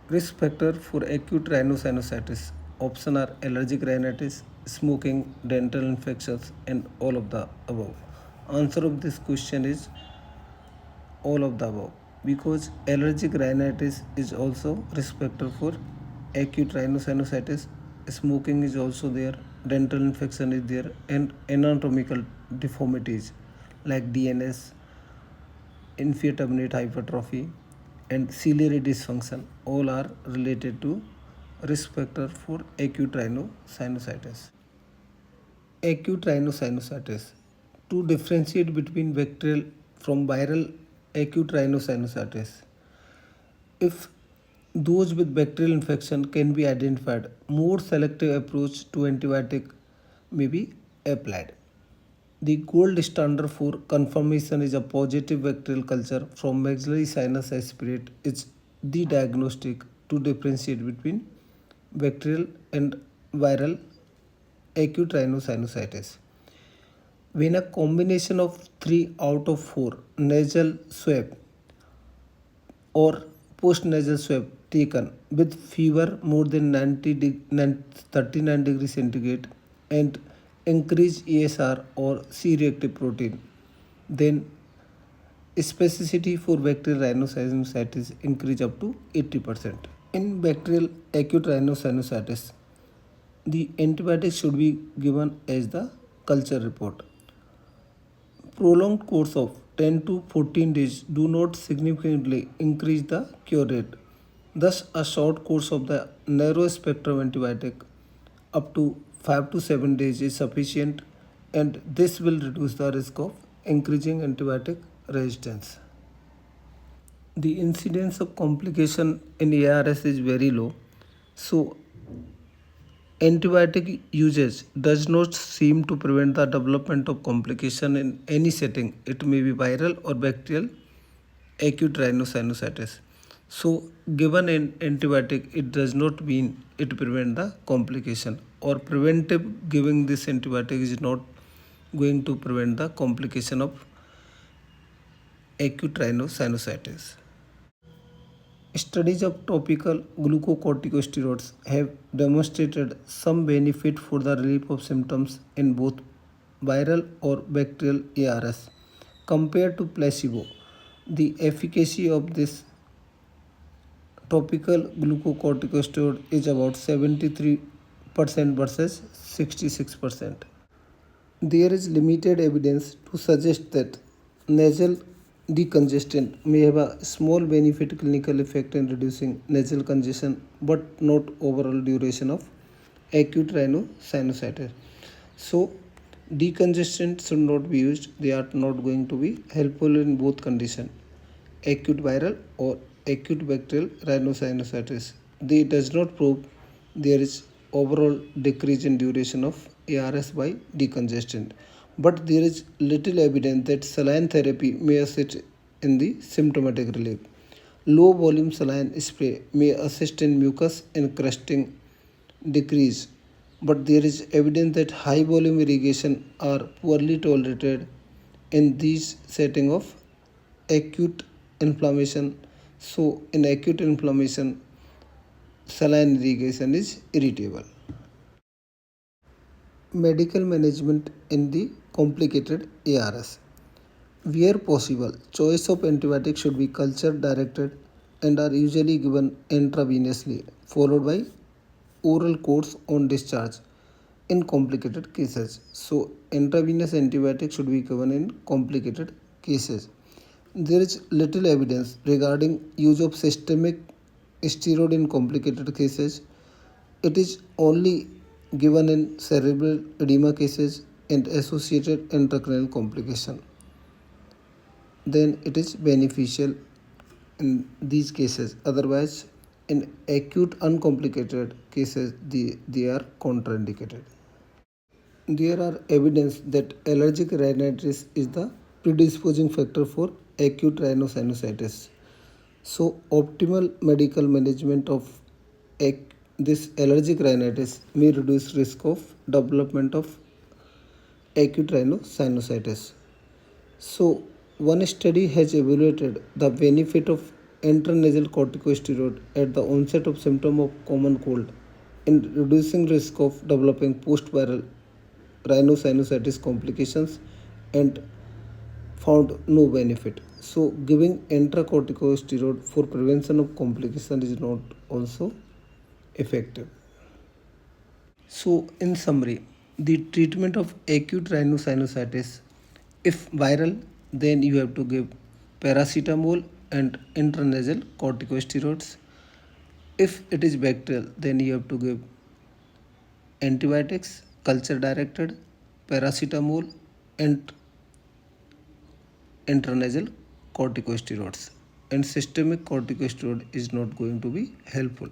Risk factor for acute rhinosinusitis. Option are allergic rhinitis, smoking, dental infections, and all of the above. Answer of this question is all of the above because allergic rhinitis is also risk factor for acute rhinosinusitis. Smoking is also there, dental infection is there, and anatomical deformities like DNS, infinite hypertrophy, and ciliary dysfunction all are related to risk factor for acute rhinosinusitis. Acute rhinosinusitis. To differentiate between bacterial from viral acute rhinosinusitis, if those with bacterial infection can be identified, more selective approach to antibiotic may be applied. The gold standard for confirmation is a positive bacterial culture from maxillary sinus aspirate. It's the diagnostic to differentiate between bacterial and viral acute rhinosinusitis. When a combination of 3 out of 4 nasal swab or post-nasal swab taken with fever more than 39 degrees centigrade and increased ESR or C-reactive protein, then specificity for bacterial rhinosinusitis increase up to 80%. In bacterial acute rhinosinusitis, the antibiotics should be given as the culture report. Prolonged course of 10 to 14 days do not significantly increase the cure rate. Thus, a short course of the narrow spectrum antibiotic up to 5 to 7 days is sufficient, and this will reduce the risk of increasing antibiotic resistance. The incidence of complication in ARS is very low, so antibiotic usage does not seem to prevent the development of complication in any setting. It may be viral or bacterial acute rhinosinusitis. So, given an antibiotic, it does not mean it prevent the complication, or preventive giving this antibiotic is not going to prevent the complication of acute rhinosinusitis. Studies of topical glucocorticosteroids have demonstrated some benefit for the relief of symptoms in both viral or bacterial ARS compared to placebo. The efficacy of this topical glucocorticosteroid is about 73% versus 66%. There is limited evidence to suggest that nasal decongestant may have a small benefit clinical effect in reducing nasal congestion but not overall duration of acute rhinosinusitis. So decongestant should not be used. They are not going to be helpful in both conditions, acute viral or acute bacterial rhinosinusitis. They does not prove there is overall decrease in duration of ARS by decongestant, but there is little evidence that saline therapy may assist in the symptomatic relief. Low volume saline spray may assist in mucus encrusting decrease, but there is evidence that high volume irrigation are poorly tolerated in these setting of acute inflammation. So in acute inflammation, saline irrigation is irritable. Medical management in the complicated ARS. Where possible, choice of antibiotics should be culture directed and are usually given intravenously, followed by oral course on discharge in complicated cases. So, intravenous antibiotics should be given in complicated cases. There is little evidence regarding use of systemic steroid in complicated cases. It is only given in cerebral edema cases and associated intracranial complication. Then it is beneficial in these cases. Otherwise, in acute uncomplicated cases, they are contraindicated. There are evidence that allergic rhinitis is the predisposing factor for acute rhinosinusitis. So, optimal medical management of this allergic rhinitis may reduce risk of development of acute rhinosinusitis. So, one study has evaluated the benefit of intranasal corticosteroid at the onset of symptom of common cold in reducing risk of developing post-viral rhinosinusitis complications and found no benefit. So giving intracorticosteroid for prevention of complication is not also effective. So in summary, the treatment of acute rhinosinusitis, if viral, then you have to give paracetamol and intranasal corticosteroids. If it is bacterial, then you have to give antibiotics, culture directed, paracetamol and intranasal corticosteroids, and systemic corticosteroid is not going to be helpful.